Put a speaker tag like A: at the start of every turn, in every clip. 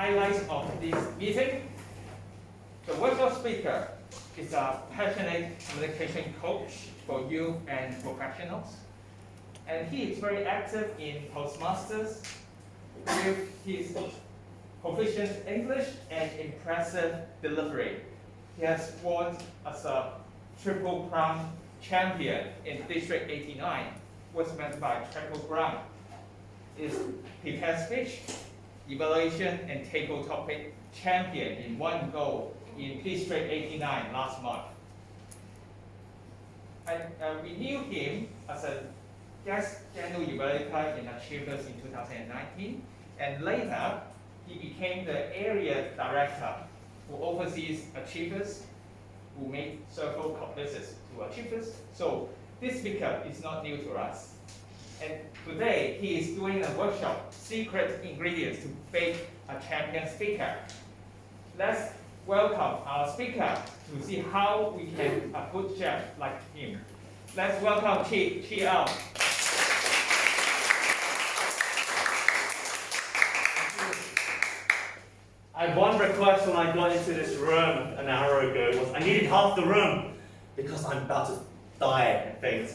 A: highlights of this meeting. The workshop speaker is a passionate communication coach for youth and professionals. And he is very active in Toastmasters with his proficient English and impressive delivery. He has won as a Triple Crown champion in District 89. What's meant by Triple Crown is prepared speech, evaluation, and table topic champion in one go in District 89 last month. We knew him as a guest general evaluator in Achievers in 2019, and later he became the area director who oversees Achievers, who made several visits to Achievers. So this speaker is not new to us. And today he is doing a workshop, Secret Ingredients to Bake a Champion Speaker. Let's welcome our speaker to see how we can a good chef like him. Let's welcome Chih. Chih out.
B: I had one request when I got into this room an hour ago was I needed half the room because I'm about to die and faint.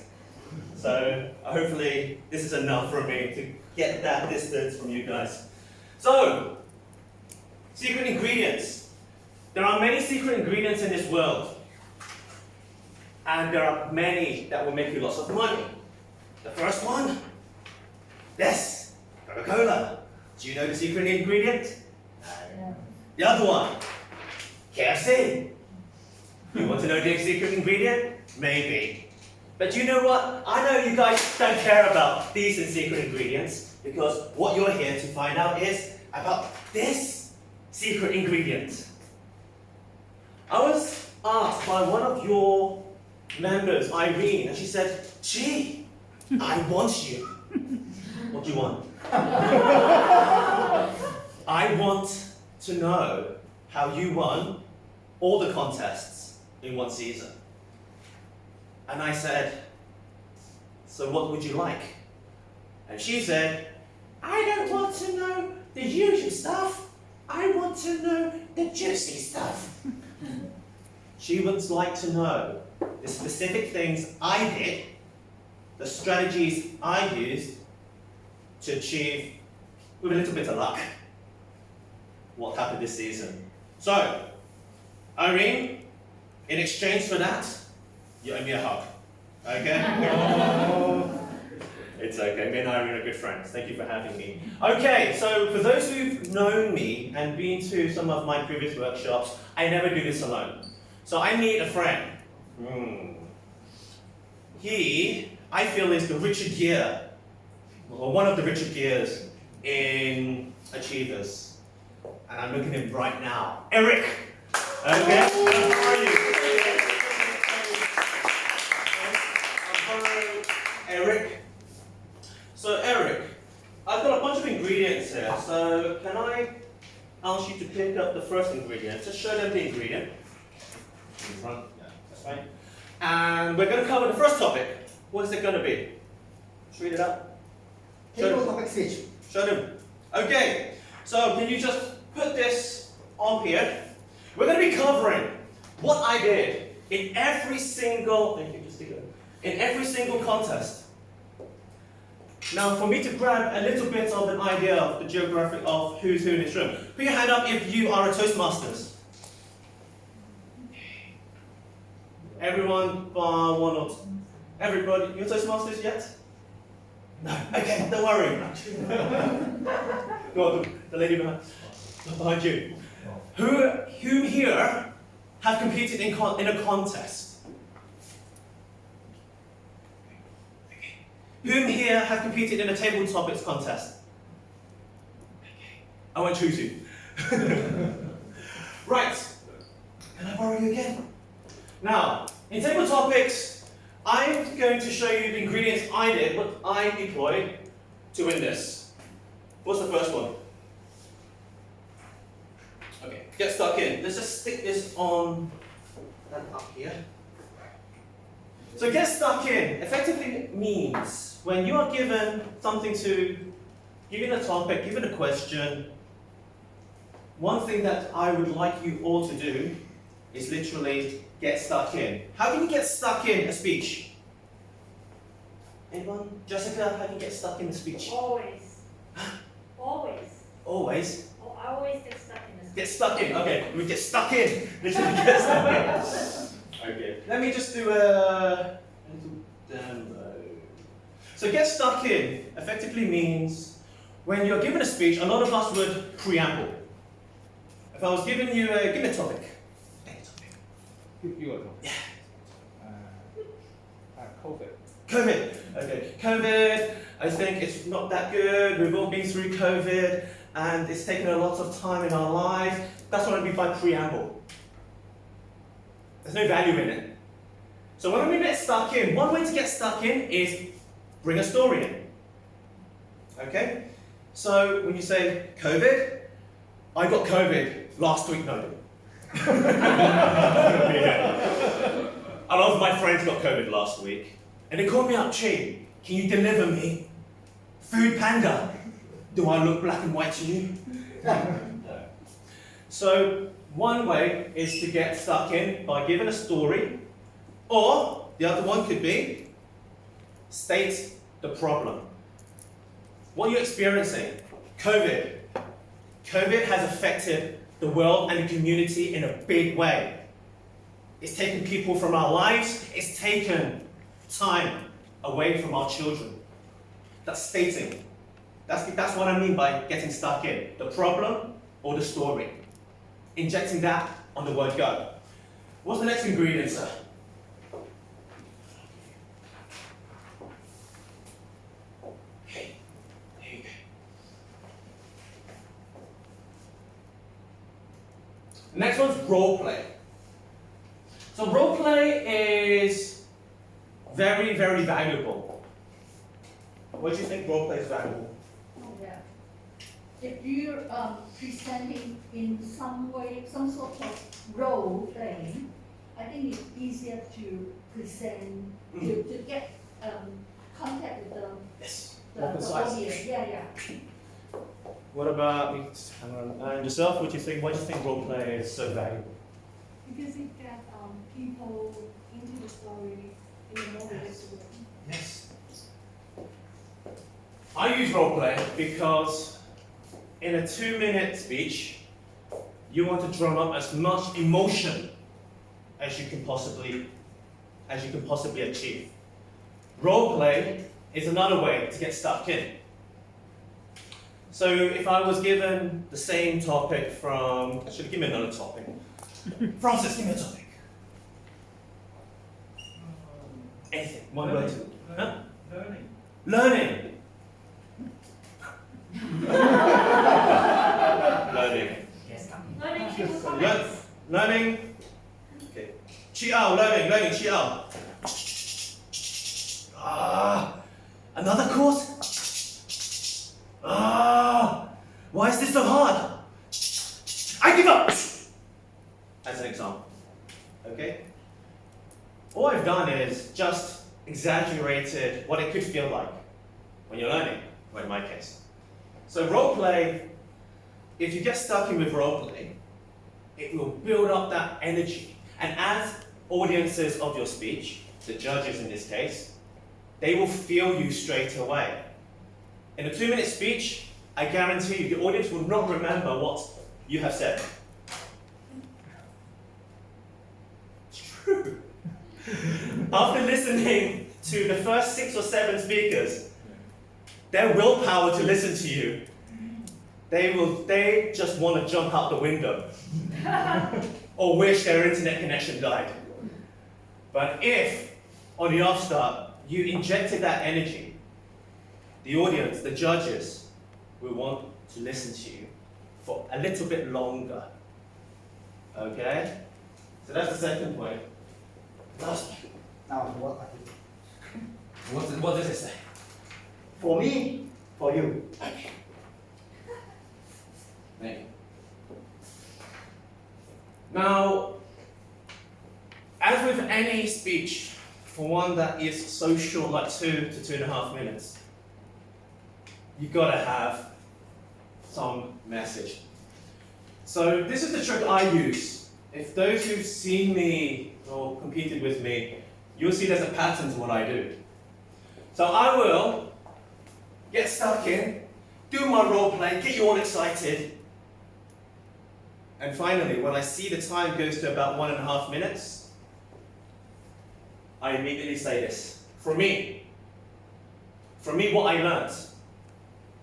B: So hopefully this is enough for me to get that distance from you guys. So, secret ingredients. There are many secret ingredients in this world. And there are many that will make you lots of money. The first one, this, Coca-Cola. Do you know the secret ingredient? No. The other one, KFC. You want to know the secret ingredient? Maybe. But you know what? I know you guys don't care about these secret ingredients because what you're here to find out is about this secret ingredient. I was asked by one of your members, Irene, and she said, "Chih, I want you." What do you want? I want to know how you won all the contests in one season. And I said, "So what would you like?" And she said, "I don't want to know the usual stuff. I want to know the juicy stuff." She would like to know the specific things I did, the strategies I used to achieve, with a little bit of luck, what happened this season. So, Irene, in exchange for that, you owe me a hug. Okay? It's okay. Me and Irene are good friends. Thank you for having me. Okay, so for those who've known me and been to some of my previous workshops, I never do this alone. So I need a friend. He, I feel, is the Richard Gere, or one of the Richard Geres in Achievers. And I'm looking at him right now. Eric! Okay, how are you? Eric. So Eric, I've got a bunch of ingredients here. So can I ask you to pick up the first ingredient? Just show them the ingredient. In front. Yeah, that's fine. And we're going to cover the first topic. What is it going to be? Just read it out.
C: Table topic speech.
B: Show them. Okay. So can you just put this on here? We're going to be covering what I did in every single. Thank you. Just stick it in every single contest. Now, for me to grab a little bit of an idea of the geographic of who's who in this room, put your hand up if you are a Toastmasters. Everyone bar one or two. Everybody, you're Toastmasters yet? No. Okay, don't worry. Go on, the lady behind you. Who here have competed in a contest? Whom here have competed in a table topics contest? I won't choose you. Right. Can I borrow you again? Now, in table topics, I'm going to show you the ingredients I did, what I deployed to win this. What's the first one? Okay, get stuck in. Let's just stick this on and up here. So get stuck in effectively means when you are given something to, given a topic, given a question, one thing that I would like you all to do is literally get stuck in. How can you get stuck in a speech? Anyone? Jessica, how can you get stuck in a speech?
D: Always. Always.
B: Always.
D: Oh, I always get stuck in this.
B: Get stuck in. Okay, we get stuck in. Literally get stuck in. Okay. Let me just do a little demo. So get stuck in effectively means when you're given a speech, a lot of us would preamble. If I was giving you give me a topic. Any topic.
A: You are talking.
B: Yeah.
A: COVID.
B: COVID. Okay. COVID, I think it's not that good. We've all been through COVID and it's taken a lot of time in our lives. That's what I mean by preamble. There's no value in it. So when we get stuck in, one way to get stuck in is bring a story in. Okay? So when you say COVID, I got COVID last week, no. A lot of my friends got COVID last week. And they called me up, Chih, can you deliver me? Food Panda. Do I look black and white to you? No. So one way is to get stuck in by giving a story, or the other one could be state the problem. What are you experiencing? COVID. COVID has affected the world and the community in a big way. It's taken people from our lives. It's taken time away from our children. That's stating. That's what I mean by getting stuck in. The problem or the story. Injecting that on the word go. What's the next ingredient, sir? Okay, there you go. Next one's role play. So role play is very, very valuable. What do you think role play is valuable?
E: Oh, yeah. If you're presenting in some way, some sort of role playing, I think it's easier to present, to get contact with
B: Yes.
E: the
B: More concise.
E: audience. Yeah.
B: What about and yourself? What do you think? Why do you think role play is so valuable?
D: Because it gets people into the story in a more realistic way.
B: Yes. I use role play because in a 2-minute speech, you want to drum up as much emotion as you can possibly achieve. Role play is another way to get stuck in. So if I was given the same topic from, actually give me another topic. Francis, give me a topic. Anything, one word. Huh?
A: Learning.
B: Learning. Learning.
D: Learning people
B: Learning. Okay. Chih, learning, Chih. Another course? Why is this so hard? I give up! As an example. Okay? All I've done is just exaggerated what it could feel like when you're learning, or in my case. So role play, if you get stuck in with role play, it will build up that energy. And as audiences of your speech, the judges in this case, they will feel you straight away. In a 2-minute speech, I guarantee you the audience will not remember what you have said. It's true. After listening to the first 6 or 7 speakers, their willpower to listen to you, they just want to jump out the window or wish their internet connection died. But if, on the off-start, you injected that energy, the audience, the judges, will want to listen to you for a little bit longer. Okay? So that's the second point. Last one.
C: Now,
B: What does it say?
C: for me, for you.
B: Thank you. Now, as with any speech, for one that is so short, like 2 to 2.5 minutes, you've got to have some message. So this is the trick I use. If those who've seen me or competed with me, you'll see there's a pattern to what I do. So I will get stuck in, do my role play, get you all excited, and finally, when I see the time goes to about 1.5 minutes, I immediately say this. For me, what I learned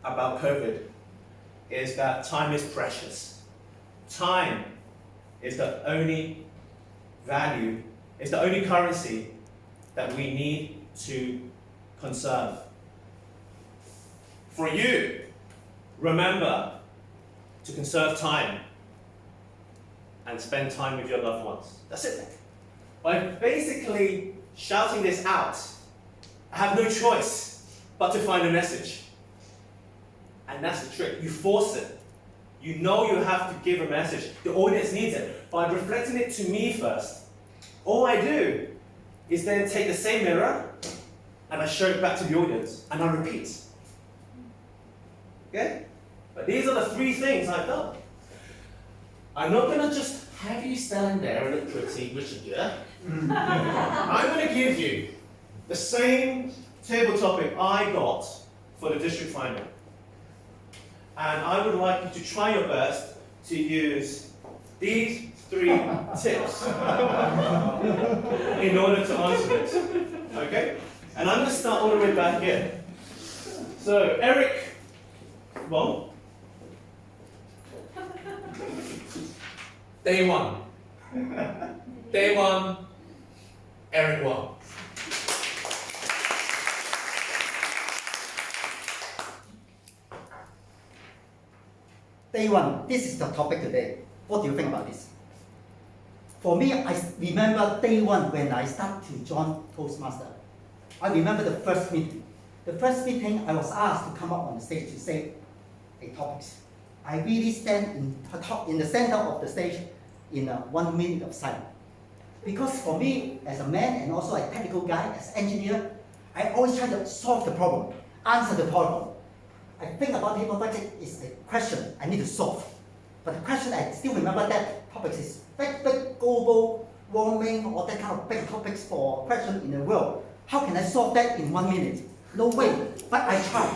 B: about COVID is that time is precious. Time is the only value, is the only currency that we need to conserve. For you, remember to conserve time and spend time with your loved ones. That's it. By basically shouting this out, I have no choice but to find a message. And that's the trick. You force it. You know you have to give a message. The audience needs it. By reflecting it to me first, all I do is then take the same mirror and I show it back to the audience and I repeat. Okay? But these are the 3 things I've done. I'm not going to just have you stand there and look pretty, Richard, yeah? I'm going to give you the same table topic I got for the district final. And I would like you to try your best to use these 3 tips in order to answer it. Okay? And I'm going to start all the way back here. So, Eric, Ron. Day 1. Day 1, Eric won.
C: Day 1, this is the topic today. What do you think about this? For me, I remember day 1 when I started to join Toastmasters. I remember the first meeting. The first meeting, I was asked to come up on the stage to say a topic. I really stand in the center of the stage in 1 minute of silence. Because for me, as a man and also a technical guy, as an engineer, I always try to solve the problem, answer the problem. I think about table budget is a question I need to solve. But the question I still remember that topic is big global warming or that kind of big topics for question in the world. How can I solve that in 1 minute? No way. But I try.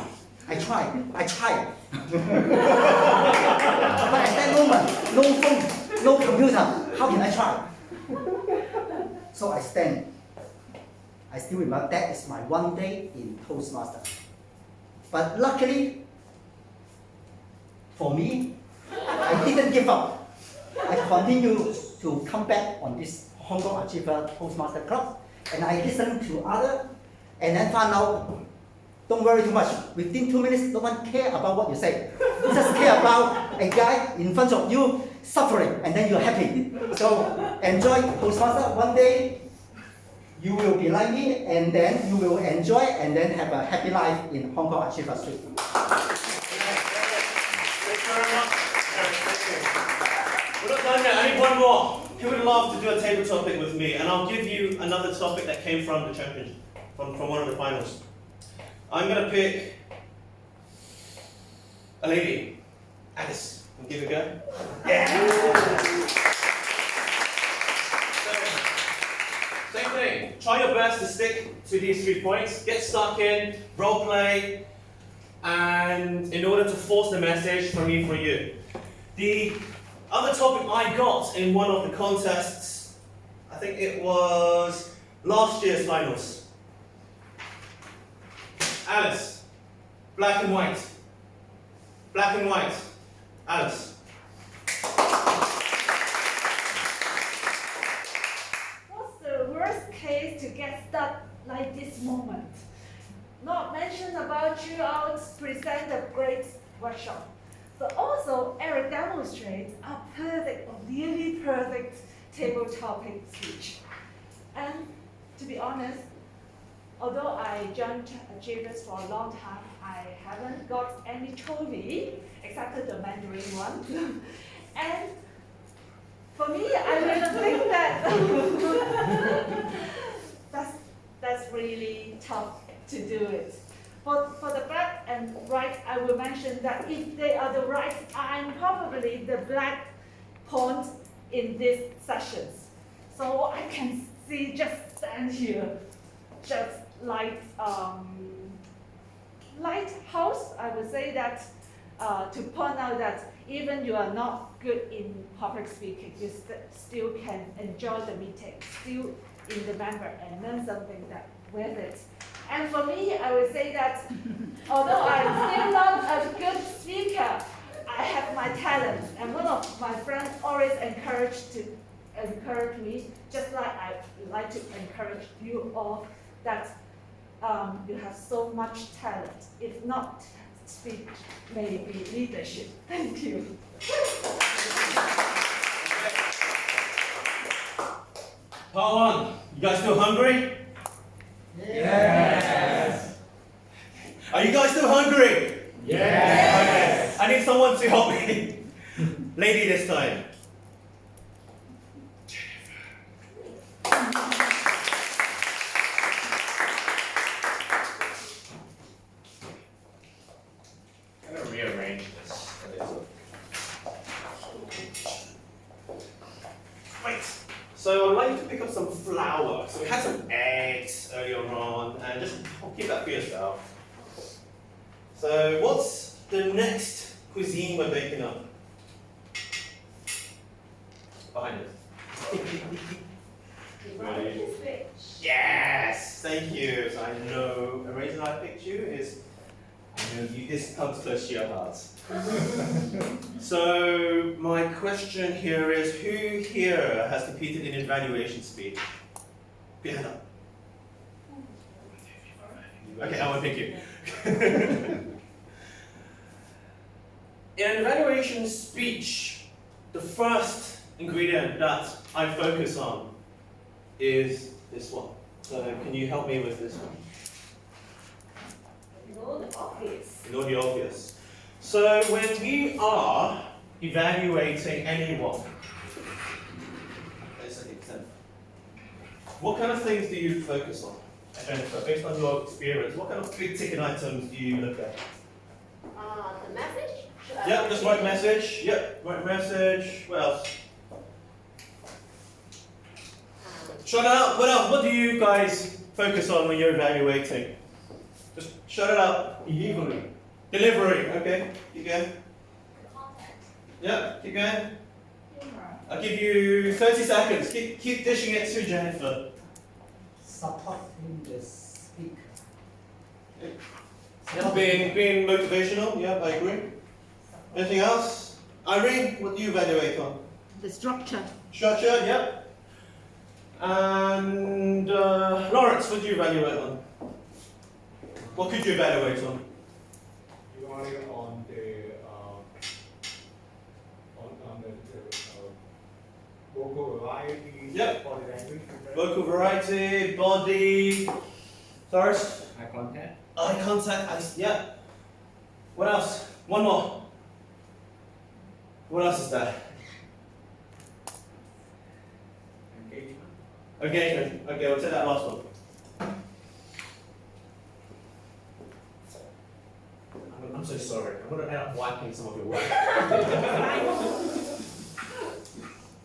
C: But at that moment, no phone, no computer. How can I try? So I stand. I still remember that is my 1 day in Toastmasters. But luckily, for me, I didn't give up. I continue to come back on this Hong Kong Achiever Toastmaster Club, and I listen to others, and then found out, don't worry too much. Within 2 minutes, no one care about what you say. You just care about a guy in front of you suffering, and then you're happy. So enjoy Toastmaster. 1 day, you will be like me, and then you will enjoy, and then have a happy life in Hong Kong Achiever Street.
B: Thanks very much, Eric. Thank you. We're not done yet. I need 1 more. Who would love to do a table topic with me? And I'll give you another topic that came from the championship, from one of the finals. I'm going to pick a lady, Alice. We'll give it a go. Yeah. Same thing. Try your best to stick to these 3 points. Get stuck in, role play, and in order to force the message from me for you. The other topic I got in one of the contests, I think it was last year's finals. Alice, black and white. Black and white. Alice.
E: What's the worst case to get stuck like this moment? Not mention about you out present a great workshop, but also Eric demonstrates a perfect or nearly perfect table topic speech. And to be honest, although I joined Achievers for a long time, I haven't got any trophy except the Mandarin one. And for me, I really think that that's really tough to do it. For the black and white, I will mention that if they are the right, I'm probably the black
F: point in these sessions. So I can see just stand here, just like lighthouse. I would say that to point out that even you are not good in public speaking, you still can enjoy the meeting, still in the member and learn something that with it. And for me, I would say that although I'm still not a good speaker, I have my talent. And one of my friends always encourage me, just like I like to encourage you all, that you have so much talent. If not speech, maybe leadership. Thank you.
B: Part one. You guys still hungry?
C: Yes.
B: Are you guys still hungry?
C: Yes.
B: Okay. I need someone to help me. Lady this time. I'm gonna rearrange this a little. Right. So I'd like you to pick up some flour. So we had some eggs earlier on, and just keep that for yourself. So what's the next cuisine we're baking up? Behind us. Ready? Yes, thank you. So I know the reason I picked you is I know this comes close to your heart. So my question here is, who here has competed in evaluation speech? Put your hand up. Okay, I won't pick you. In an evaluation speech, the first ingredient that I focus on is this one. So can you help me with this one?
E: Know the obvious.
B: You know the obvious. So when we are evaluating anyone, what kind of things do you focus on? Jennifer, based on your experience, what kind of big ticket items do you look at?
E: The message?
B: Yep, just right message. Yep, right message. What else? Shout out. What else? What do you guys focus on when you're evaluating? Just shout it out.
C: Delivery.
B: Delivery. Okay. Keep going.
E: Content.
B: Yep. Keep going.
F: Humor.
B: I'll give you 30 seconds. Keep dishing it to Jennifer.
C: Supporting the speaker.
B: Being motivational. Yep, I agree. Anything else? Irene, what do you evaluate on?
F: The structure.
B: Structure. Yep. And Lawrence, what do you evaluate on? What could you evaluate on?
G: You are on the vocal variety,
B: Yep.
G: body language.
B: Vocal variety, body. Thirst.
G: Eye contact.
B: Eye contact. Yeah. What else? One more. What else is there?
G: Engagement.
B: Engagement. Okay, we'll take that last one. I'm so sorry. I'm going to end up wiping some of your work.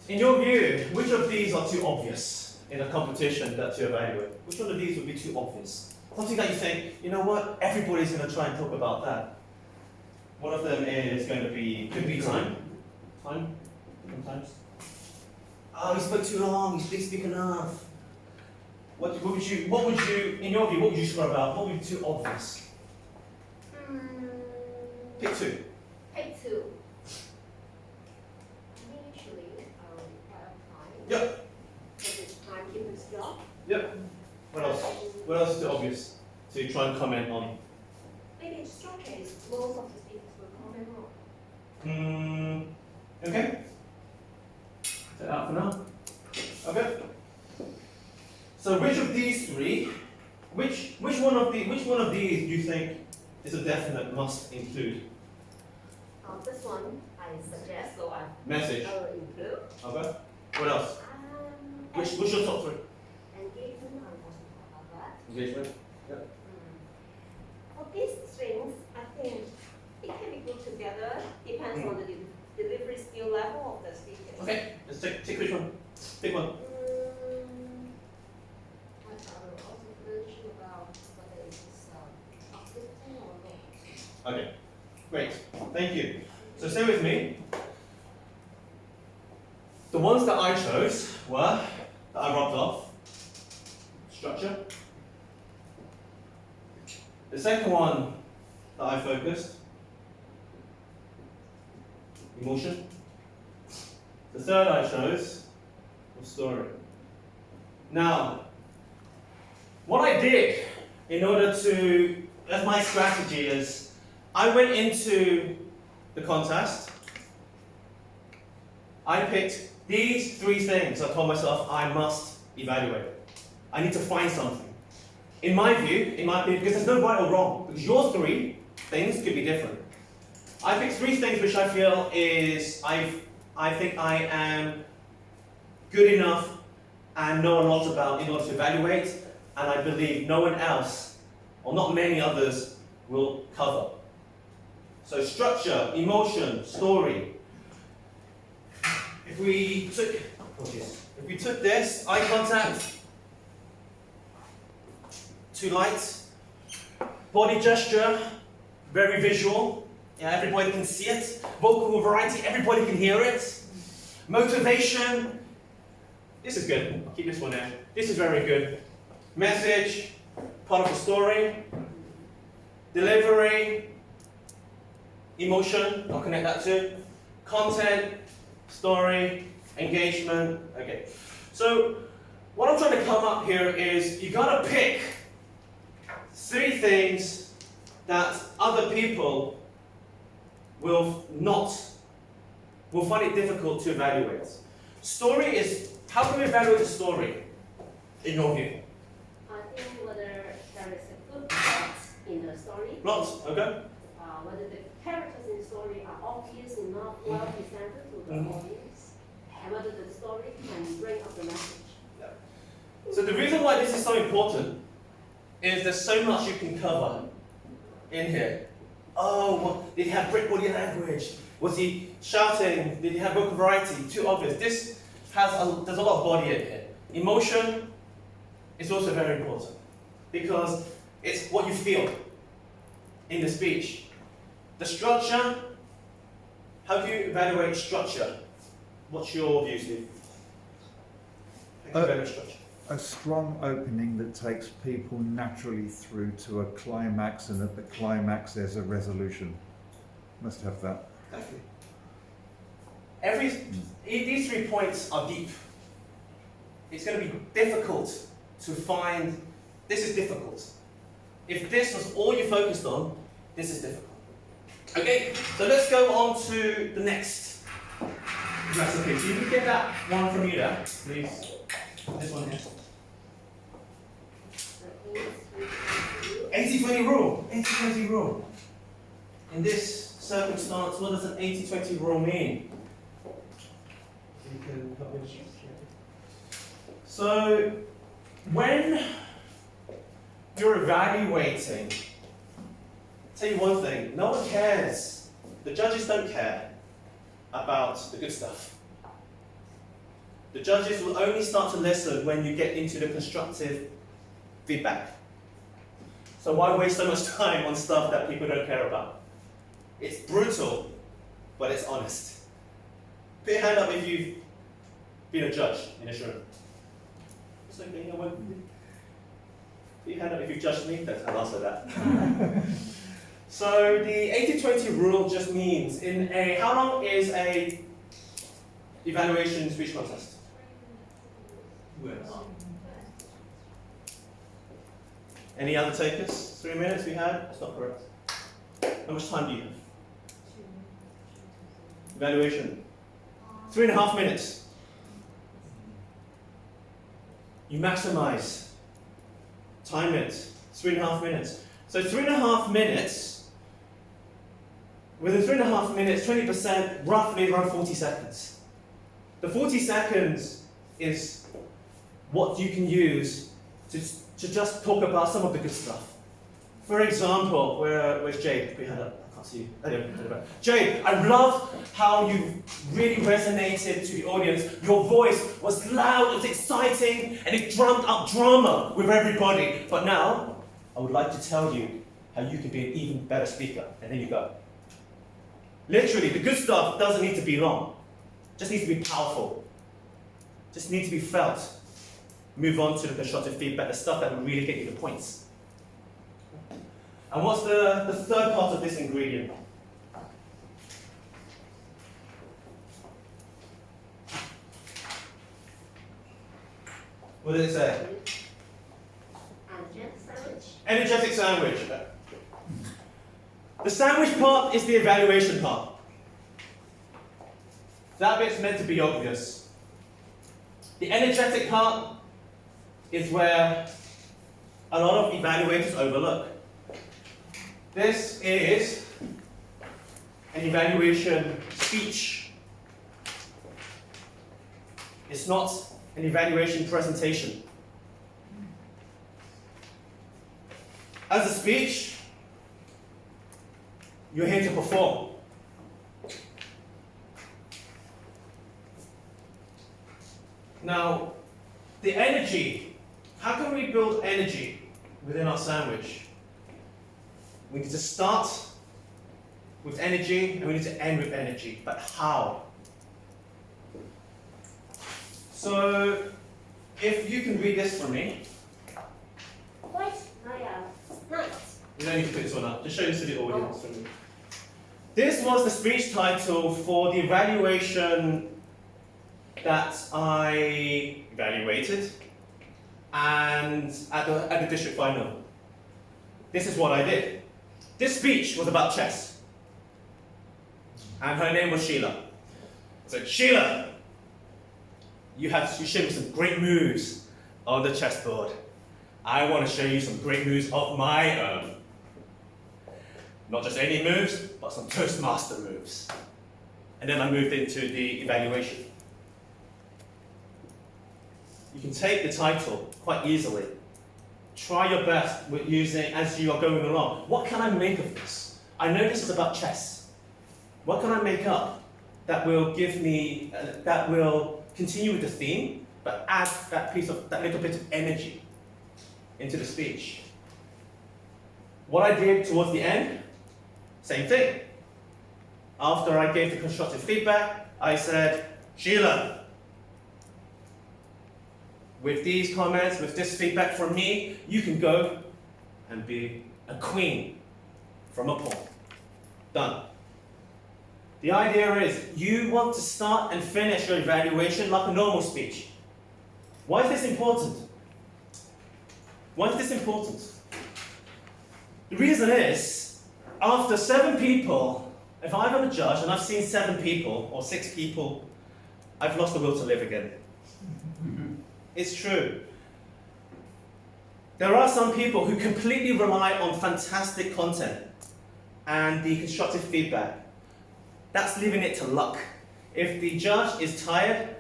B: In your view, which of these are too obvious in a competition that to evaluate? Which one of these would be too obvious? Something that you think, you know what, everybody's going to try and talk about that. One of them is going to be, could be time. Time? Sometimes. Oh, he spoke too long, he didn't speak enough. What would you, in your view, what would you scrub out? What would be too obvious? Pick two.
E: Take two. Usually, require time.
B: Yep.
E: Because it's timekeeper's job.
B: Yep. What else? What else is too obvious to try and comment on?
E: Maybe structure is most of the speakers will comment on.
B: Okay. Set that out for now. Okay. So which of these three, which one of these do you think is a definite must include?
E: This one I suggest, so I
B: Message.
E: will include.
B: Okay. What else? Which your top three?
E: Engagement, I wasn't talk about that.
B: Engagement. Yep.
E: For these things, I think it can be put together, depends on the delivery skill level of the speakers.
B: Okay, let's take which one? Pick one.
H: I will also mention about whether it's uplifting or not.
B: Okay, great. Thank you. So stay with me. The ones that I chose were, that I rubbed off, structure. The second one that I focused, emotion. The third I chose was story. Now, what I did in order to, as my strategy is, I went into the contest, I picked these 3 things. I told myself I must evaluate. I need to find something. In my view, in my opinion, because there's no right or wrong, because your 3 things could be different. I picked 3 things which I feel is, I think I am good enough and know a lot about in order to evaluate, and I believe no one else, or not many others, will cover. So structure, emotion, story. If we took this, eye contact, 2 lights, body gesture, very visual, yeah, everybody can see it. Vocal variety, everybody can hear it. Motivation, this is good, I'll keep this one in. This is very good. Message, part of the story. Delivery, emotion, I'll connect that too. Content, story, engagement, okay. So, what I'm trying to come up here is, you gotta pick 3 things that other people will find it difficult to evaluate. Story is, how can we evaluate a story, in your view?
H: I think whether there is a good plot in the story,
B: Lots, okay?
H: whether the characters in the story are obvious enough, well presented to the audience, and whether the story can bring up the message.
B: So the reason why this is so important is there's so much you can cover in here. Oh, well, did he have great body language? Was he shouting? Did he have vocal variety? Too obvious. This has there's a lot of body in here. Emotion is also very important because it's what you feel in the speech. The structure, how do you evaluate structure? What's your view, Steve? How do you evaluate structure?
I: A strong opening that takes people naturally through to a climax, and at the climax there's a resolution. Must have that.
B: Exactly. These 3 points are deep. It's going to be difficult to find. This is difficult. If this was all you focused on, this is difficult. Okay, so let's go on to the next. That's okay. So you can get that one from you there, please. This one here. 80-20 rule. 80-20 rule. In this circumstance, what does an 80-20 rule mean? You can help me with this. So, when you're evaluating, tell you one thing, no one cares. The judges don't care about the good stuff. The judges will only start to listen when you get into the constructive feedback. So why waste so much time on stuff that people don't care about? It's brutal, but it's honest. Put your hand up if you've been a judge in this room. It's okay, I won't. Put your hand up if you've judged me. I'll answer that. So the 80-20 rule just means, how long is a evaluation speech contest? 2 hours. Any other takers? 3 minutes we had? That's not correct. How much time do you have? Evaluation. 3.5 minutes. You maximize. Time it. 3.5 minutes. So 3.5 minutes. Within 3.5 minutes, 20%, roughly around 40 seconds. The 40 seconds is what you can use to just talk about some of the good stuff. For example, where's Jade? Put your hand up. can't see you. Jay, I love how you really resonated to the audience. Your voice was loud, it was exciting, and it drummed up drama with everybody. But now, I would like to tell you how you can be an even better speaker. And there you go. Literally, the good stuff doesn't need to be long. Just needs to be powerful. Just needs to be felt. Move on to the constructive feedback, the stuff that will really get you the points. And what's the third part of this ingredient? What did it say?
H: Energetic sandwich.
B: Energetic sandwich. The sandwich part is the evaluation part. That bit's meant to be obvious. The energetic part is where a lot of evaluators overlook. This is an evaluation speech. It's not an evaluation presentation. As a speech, you're here to perform. Now, the energy, how can we build energy within our sandwich? We need to start with energy and we need to end with energy, but how? So, if you can read this for me.
H: Quite nice.
B: You don't need to put this one up, just show this to the audience for me. This was the speech title for the evaluation that I evaluated and at the district final. This is what I did. This speech was about chess. And her name was Sheila. I said, Sheila, you showed me some great moves on the chessboard. I want to show you some great moves of my own. Not just any moves, but some Toastmaster moves. And then I moved into the evaluation. You can take the title quite easily. Try your best with using as you are going along. What can I make of this? I know this is about chess. What can I make up that will give me, that will continue with the theme, but add that little bit of energy into the speech? What I did towards the end, same thing. After I gave the constructive feedback, I said, Sheila, with these comments, with this feedback from me, you can go and be a queen from a pawn. Done. The idea is you want to start and finish your evaluation like a normal speech. Why is this important? Why is this important? The reason is, after 7 people, if I'm a judge and I've seen 7 people or 6 people, I've lost the will to live again. It's true. There are some people who completely rely on fantastic content and the constructive feedback. That's leaving it to luck. If the judge is tired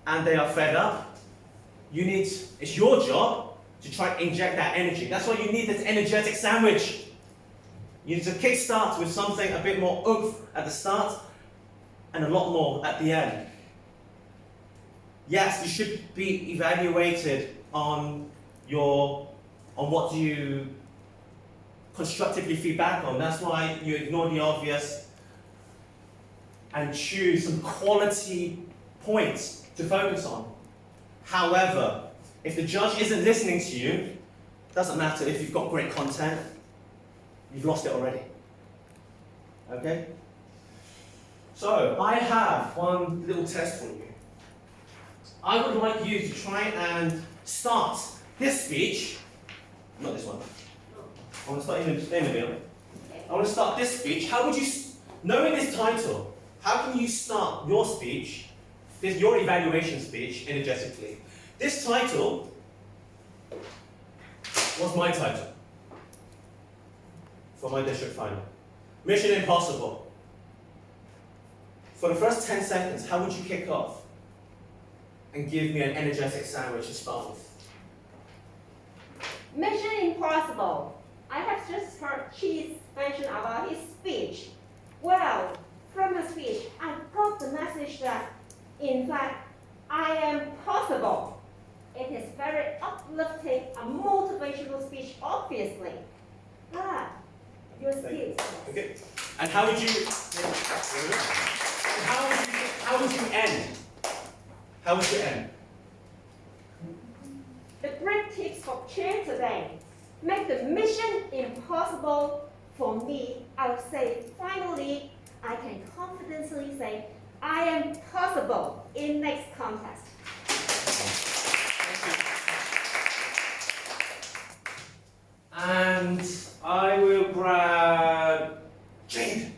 B: and they are fed up, it's your job to try and inject that energy. That's why you need this energetic sandwich. You need to kickstart with something a bit more oomph at the start and a lot more at the end. Yes, you should be evaluated on what you constructively feedback on. That's why you ignore the obvious and choose some quality points to focus on. However, if the judge isn't listening to you, it doesn't matter if you've got great content, you've lost it already. Okay? So, I have one little test for you. I would like you to try and start this speech, not this one. I want to start in the middle. I want to start this speech. How would you, knowing this title, how can you start your speech, your evaluation speech, energetically? This title was my title for my district final. Mission Impossible. For the first 10 seconds, how would you kick off and give me an energetic sandwich to start with?
H: Mission Impossible. I have just heard Chih's mention about his speech. Well, from the speech, I got the message that, in fact, I am possible. It is very uplifting, a motivational speech, obviously. But your skills.
B: Okay. And how would you end? How would you end?
H: The great tips for Chih today. Make the mission impossible for me. I would say, finally, I can confidently say, I am possible in next contest.
B: And I will grab Jade.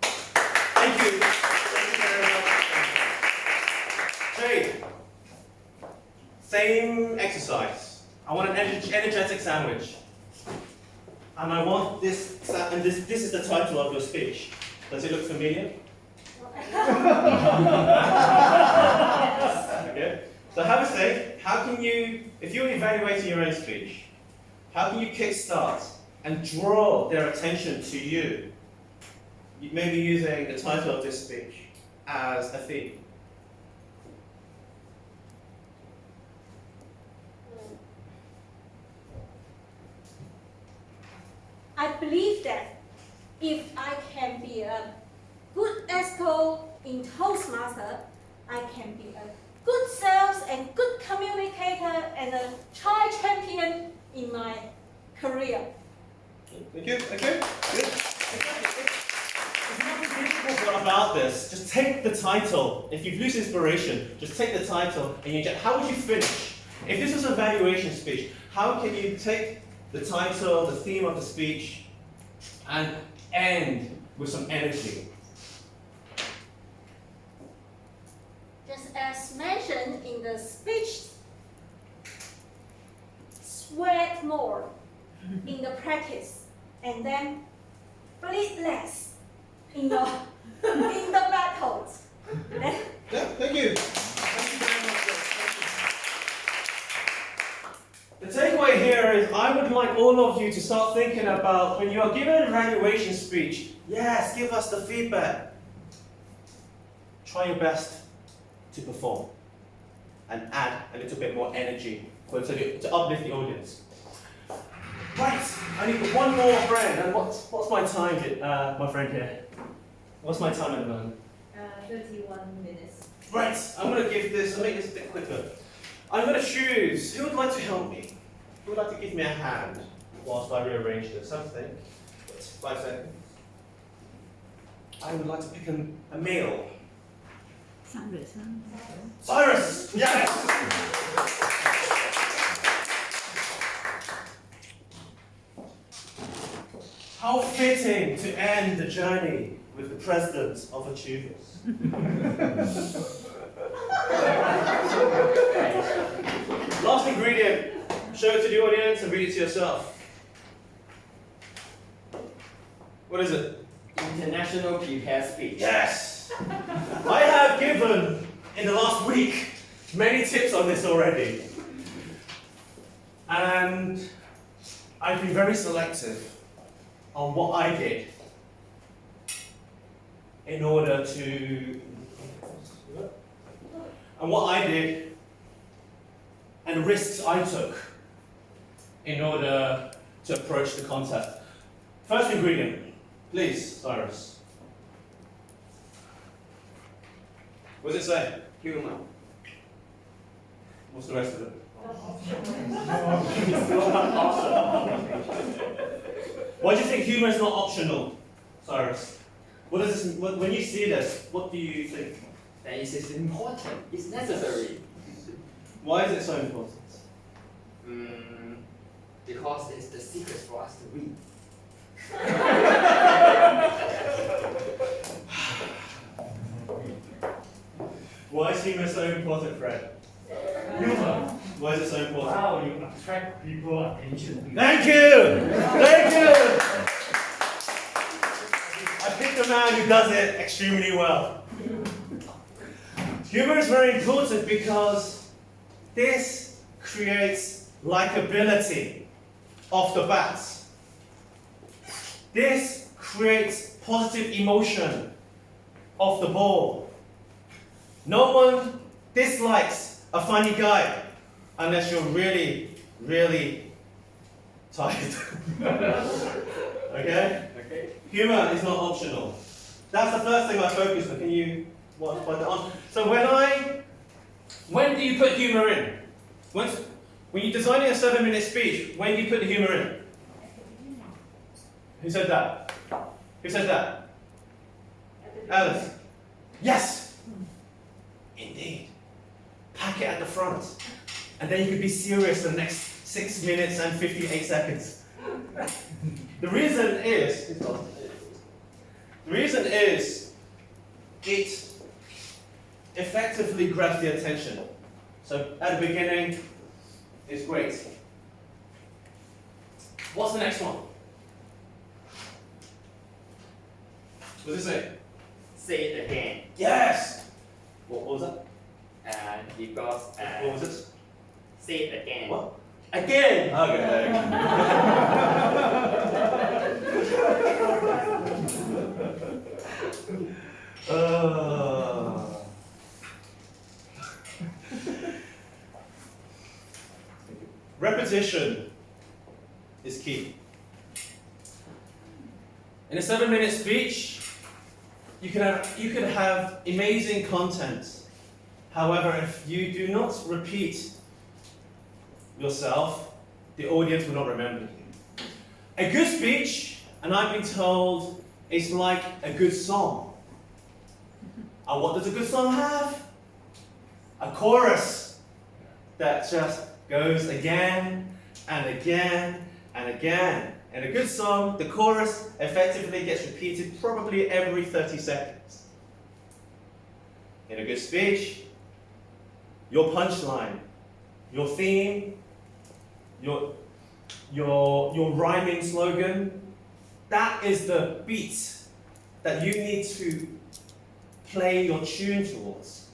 B: Thank you. Thank you very much. Jade. Same exercise. I want an energetic sandwich. And I want this, and this is the title of your speech. Does it look familiar? Okay. So have a think. How can you, if you're evaluating your own speech, how can you kickstart and draw their attention to you? Maybe using the title of this speech as a theme.
J: I believe that if I can be a good ESCO in Toastmaster, I can be a good sales and good communicator and a Chai champion in my career.
B: Thank you. Okay. Good. There's nothing difficult about this. Just take the title. If you lose inspiration, just take the title and you how would you finish? If this was an evaluation speech, how can you take the title, the theme of the speech, and end with some energy?
J: Just as mentioned in the speech, sweat more in the practice and then bleed less in the in the battles.
B: Yeah, thank you. Thank you very much. The takeaway here is I would like all of you to start thinking about when you are given an evaluation speech, yes, give us the feedback. Try your best to perform and add a little bit more energy to uplift the audience. Right, I need one more friend. And what's my time, my friend here? What's my time at the moment?
F: 31 minutes.
B: Right, I'm going to make this a bit quicker. I'm going to choose, who would like to help me? Who would like to give me a hand whilst I rearrange this? Something. 5 seconds. I would like to pick a male. Cyrus! Yes! How fitting to end the journey with the president of Achievers. Last ingredient. Show it to the audience and read it to yourself. What is it?
K: International prepared speech.
B: Yes! I have given, in the last week, many tips on this already. And I've been very selective on what I did in order to, and what I did and risks I took in order to approach the contest. First ingredient, please, Cyrus. What does it say?
K: Humor.
B: What's the rest of it? Why do you think humor is not optional, Cyrus? What does this, when you see this, what do you think?
K: That is important. It's necessary.
B: Why is it so important?
K: Because it's the secret for us to read.
B: Why is humor so important, Fred?
G: Humor.
B: Why is it so important?
G: How you attract people attention.
B: Thank you! Thank you! I picked a man who does it extremely well. Humor is very important because this creates likability off the bat. This creates positive emotion of the ball. No one dislikes a funny guy unless you're really, really tired. Okay?
K: Okay.
B: Humor is not optional. That's the first thing I focus on. Can you watch by the on? So when do you put humor in? When you're designing a 7-minute speech, when do you put the humor in? Who said that? Who said that? Alice. Yes. Indeed. Pack it at the front, and then you could be serious for the next 6 minutes and 58 seconds. The reason is it effectively grabs the attention. So at the beginning, it's great. What's the next one? What does it say?
K: Say it again.
B: Yes! What was that?
K: Because
B: What was it?
K: say it again.
B: What? Again! Okay, there you go. Repetition is key. In a 7-minute speech, you could have amazing content. However, if you do not repeat yourself, the audience will not remember you. A good speech, and I've been told, is like a good song. And what does a good song have? A chorus that just goes again and again and again. In a good song, the chorus effectively gets repeated probably every 30 seconds. In a good speech, your punchline, your theme, your rhyming slogan, that is the beat that you need to play your tune towards.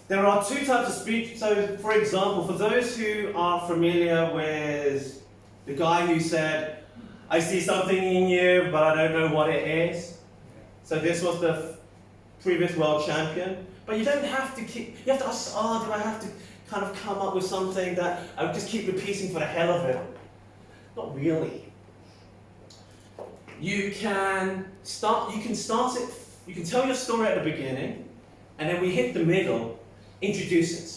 B: There are two types of speech. So, for example, for those who are familiar with the guy who said, "I see something in you, but I don't know what it is." So this was the previous world champion. But you don't have to keep, you have to ask, do I have to kind of come up with something that I would just keep repeating for the hell of it? Not really. You can start it, you can tell your story at the beginning, and then we hit the middle, introduce it.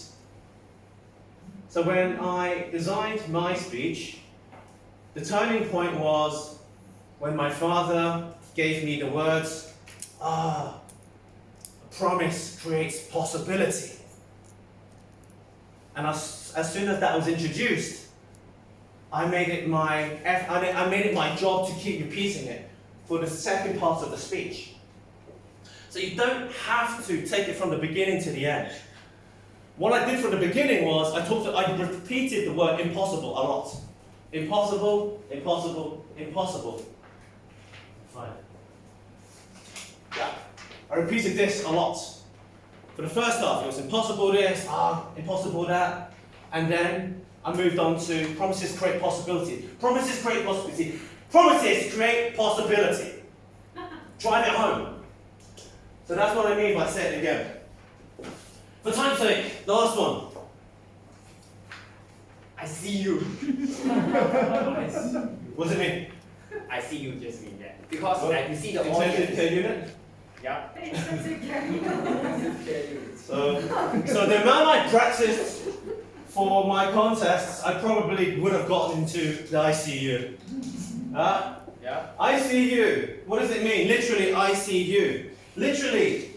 B: So when I designed my speech, the turning point was when my father gave me the words, promise creates possibility. And as soon as that was introduced, I made it my job to keep repeating it for the second part of the speech. So you don't have to take it from the beginning to the end. What I did from the beginning was I repeated the word impossible a lot. Impossible, impossible, impossible. Fine. Yeah. I repeated this a lot. For the first half, it was impossible this, impossible that. And then I moved on to promises create possibility. Promises create possibility. Promises create possibility. Drive it home. So that's what I mean by say it again. For time's sake, the last one.
K: I see you.
B: What does it mean?
K: I see you just mean that. Because you see the
B: Intensive
K: audience.
B: care unit?
K: Yeah.
B: So the amount I practiced for my contests, I probably would have gotten into the ICU.
K: Yeah.
B: ICU, what does it mean? Literally, ICU. Literally,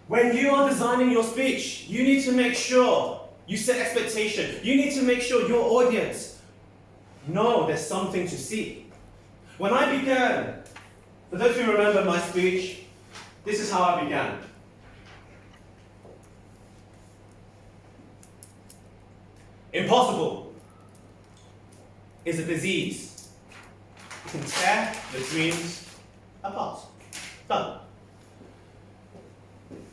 B: when you are designing your speech, you need to make sure you set expectation. You need to make sure your audience know there's something to see. When I began, for those who remember my speech, this is how I began. Impossible is a disease. It can tear the dreams apart. Done.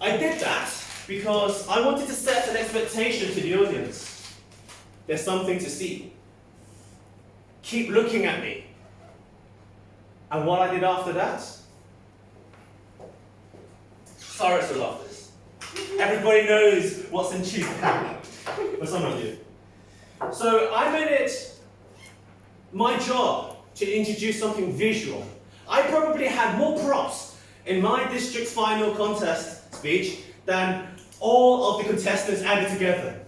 B: I did that because I wanted to set an expectation to the audience. There's something to see. Keep looking at me. And what I did after that? Sorry to laugh this. Everybody knows what's in Chih's pack, for some of you. So I made it my job to introduce something visual. I probably had more props in my district final contest speech than all of the contestants added together.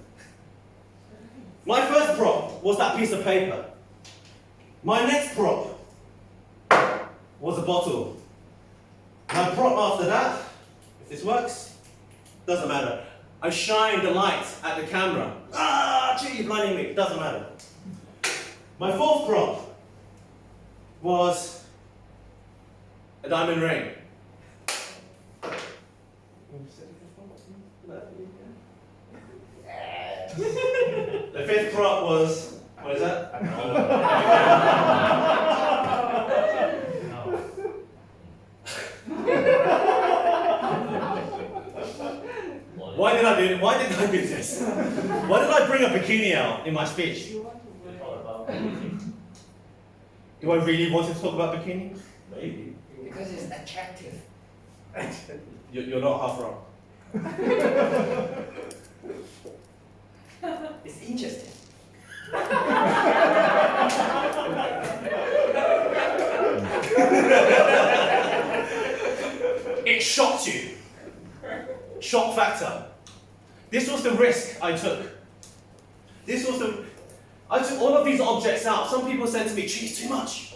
B: My first prop was that piece of paper. My next prop was a bottle. My prop after that, if this works, doesn't matter. I shine the light at the camera. Ah, Chih, you're blinding me. Doesn't matter. My fourth prop was a diamond ring. The fifth prop was, what is that? Why did I do this? Why did I bring a bikini out in my speech? Do I really want to talk about bikini? Maybe.
K: Because it's attractive.
B: You're not half wrong.
K: It's interesting.
B: It shocked you. Shock factor. This was the risk I took. I took all of these objects out. Some people said to me, Chih, it's too much.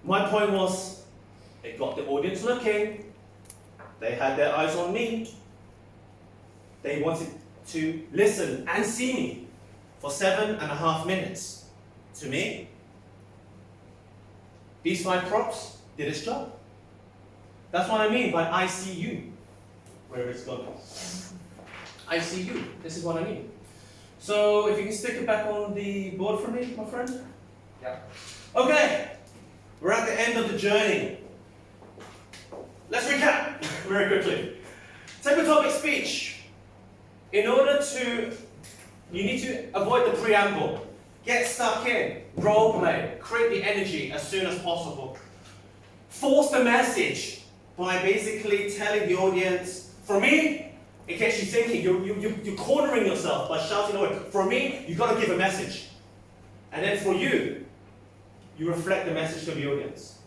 B: My point was, it got the audience looking. They had their eyes on me. They wanted to listen and see me for 7.5 minutes. To me, these 5 props did its job. That's what I mean by I see you, where it's going. I see you. This is what I mean. So if you can stick it back on the board for me, my friend.
A: Yeah.
B: Okay, we're at the end of the journey. Let's recap very quickly. Table topic speech. In order to, you need to avoid the preamble. Get stuck in, role play, create the energy as soon as possible. Force the message by basically telling the audience, for me, it gets you thinking, you're cornering yourself by shouting away. For me, you've got to give a message. And then for you, you reflect the message to the audience.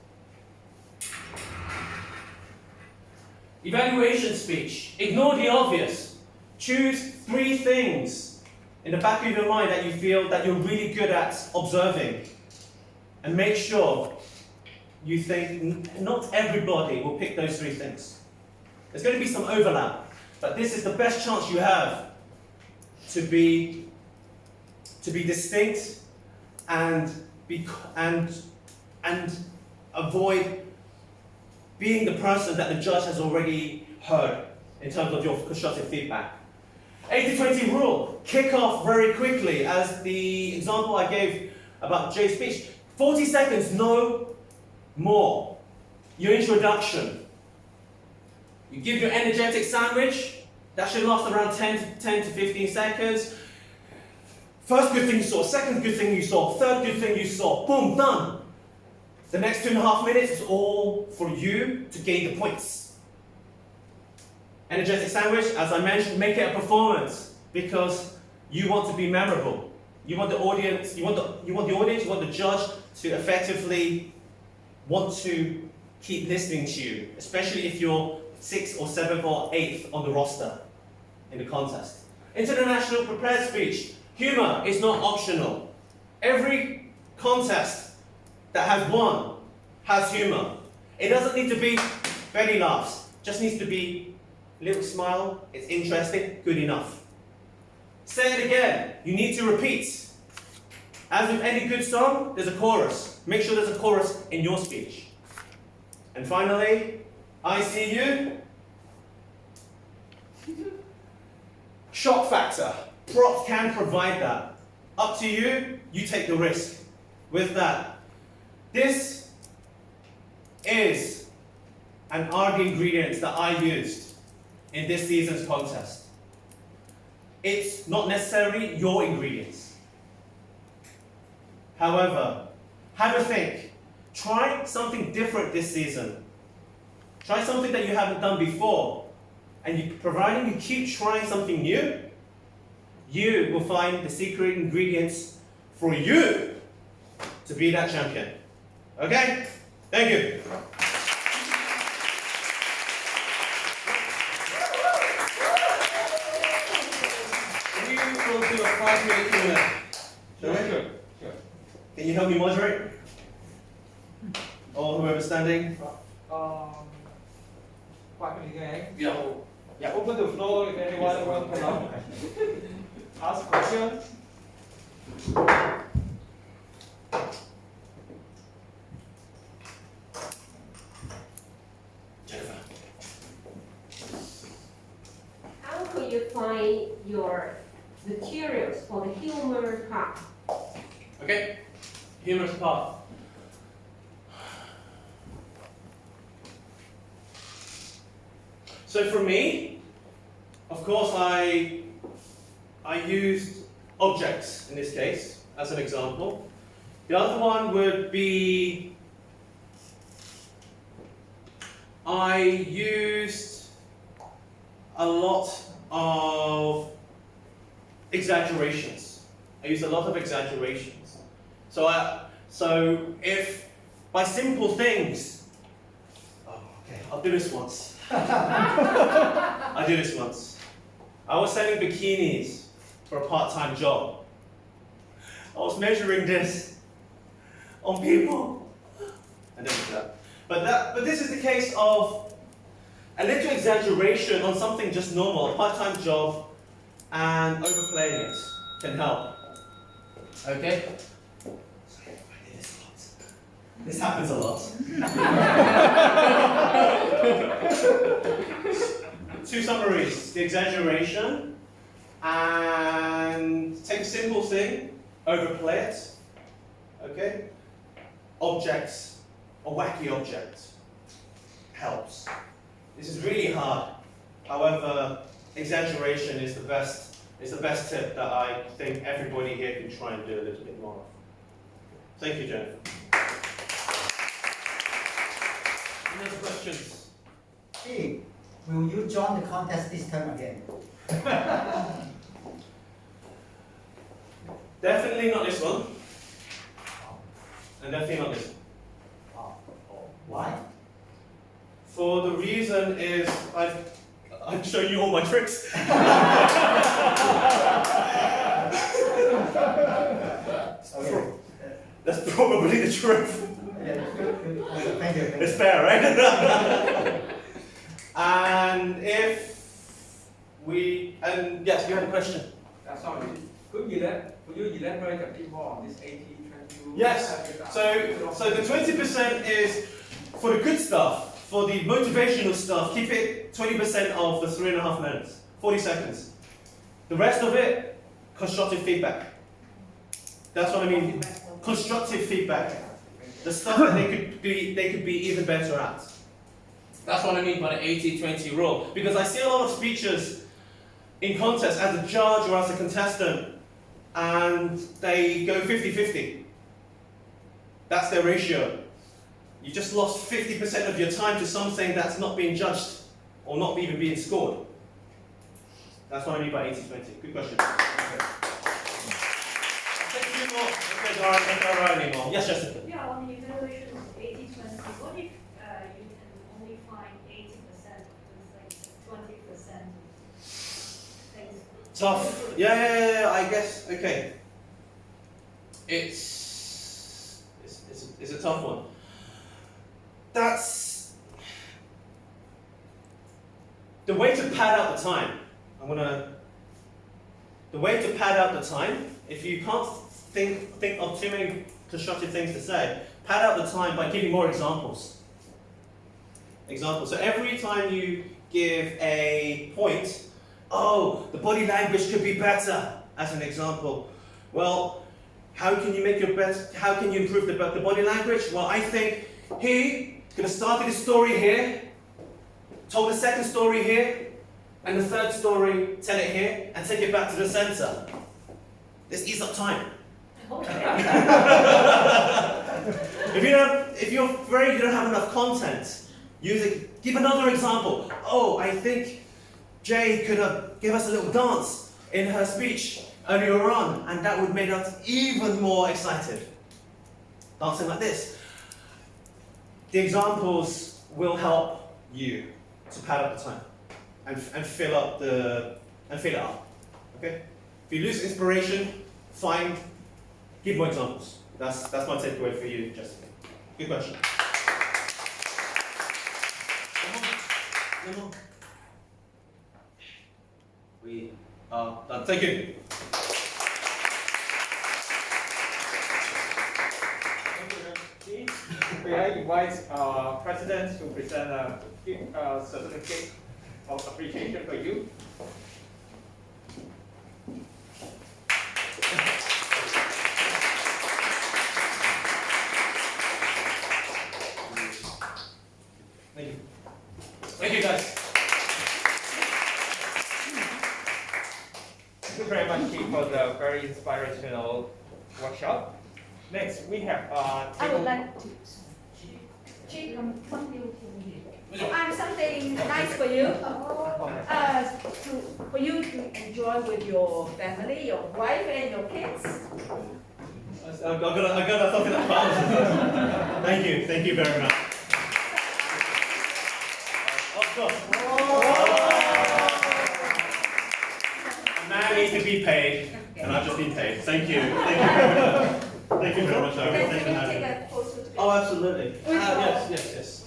B: Evaluation speech. Ignore the obvious. Choose 3 things in the back of your mind that you feel that you're really good at observing. And make sure you think not everybody will pick those 3 things. There's going to be some overlap. But this is the best chance you have to be distinct and avoid being the person that the judge has already heard in terms of your constructive feedback. 80-20 rule. Kick off very quickly, as the example I gave about Jay's speech. 40 seconds, no more. Your introduction. You give your energetic sandwich, that should last around 10 to 15 seconds. First good thing you saw, second good thing you saw, third good thing you saw, boom, done. The next 2.5 minutes is all for you to gain the points. Energetic sandwich, as I mentioned, make it a performance because you want to be memorable. You want the audience, you want the judge to effectively want to keep listening to you, especially if you're 6th or 7th or 8th on the roster in the contest. International prepared speech. Humor is not optional. Every contest that has won has humor. It doesn't need to be belly laughs. Just needs to be a little smile. It's interesting. Good enough. Say it again. You need to repeat. As with any good song, there's a chorus. Make sure there's a chorus in your speech. And finally, I see you. Shock factor. Props can provide that. Up to you, you take the risk with that. This is and are the ingredients that I used in this season's contest. It's not necessarily your ingredients. However, have a think. try something different this season. Try something that you haven't done before. And providing you keep trying something new, you will find the secret ingredients for you to be that champion. Okay? Thank you. We will do a 5-minute Q&A. Shall we?
A: Sure.
B: Can you help me moderate? Or whoever's standing?
A: 5 minutes again.
B: Yeah.
A: So, yeah, open the floor if anyone wants to ask questions.
H: How could you find your materials for the humor part?
B: Okay. Humorous part. So for me, of course, I used objects in this case as an example. The other one would be I used a lot of exaggerations. I used a lot of exaggerations. So if by simple things, okay, I'll do this once. I did this once. I was selling bikinis for a part-time job. I was measuring this on people. I didn't do that. But this is the case of a little exaggeration on something just normal, a part-time job, and overplaying it can help. Okay? Sorry, I did this once. This happens a lot. Two summaries: the exaggeration, and take a simple thing, overplay it. Okay? Objects, a wacky object, helps. This is really hard. However, exaggeration is the best tip that I think everybody here can try and do a little bit more of. Thank you, Jennifer. Any other questions?
C: Hey, will you join the contest this time again?
B: Definitely not this one. And definitely not this one.
C: Why?
B: For the reason is I've shown you all my tricks.
C: Okay.
B: That's probably the truth.
C: Yeah, good. Thank you.
B: It's fair, right? And yes, you had a question.
A: Sorry, could you elaborate a bit more on this 80-20 rule?
B: Yes. So the 20% is for the good stuff. For the motivational stuff, keep it 20% of the 3.5 minutes, 40 seconds. The rest of it, constructive feedback. That's what I mean. Constructive feedback. The stuff that they could be even better at. That's what I mean by the 80-20 rule. Because I see a lot of speeches in contests as a judge or as a contestant, and they go 50-50. That's their ratio. You just lost 50% of your time to something that's not being judged or not even being scored. That's what I mean by 80-20. Good question. Okay. Take a few more. Okay, there are any more. Yes, Jessica.
D: Yeah, on the evaluation of 80-20, what if you can only find 80% of the things, 20% things?
B: Tough. Yeah, I guess. Okay. It's a tough one. That's the way to pad out the time. The way to pad out the time, if you can't think of too many constructive things to say, pad out the time by giving more examples. So every time you give a point, the body language could be better, as an example. Well, how can you make how can you improve the body language? Well, I think he could have started his story here, told the second story here, and the third story, tell it here, and take it back to the center. Let's ease up time.
D: Okay.
B: if you're afraid you don't have enough content, give another example. Oh, I think Jay could have give us a little dance in her speech earlier on, and that would make us even more excited. Dancing like this. The examples will help you to pad up the time and fill it up. Okay? If you lose inspiration, give more examples. That's my takeaway for you, Jessica. Good question. Come on. We are done. Thank you.
A: May I invite our president to present a certificate of appreciation for you?
B: Thank you. Thank you, guys.
A: Thank you very much, Chih, for the very inspirational workshop. Next, we have
F: I would like to. Chih, come you to I have something nice for you. For you to enjoy with your family, your wife, and your kids.
B: I've got something that fun. Thank you very much. Of course. A man needs to be paid, and I've just been paid. Thank you. Thank you very much.
F: Can you take a photo together?
B: Oh, absolutely. Yes.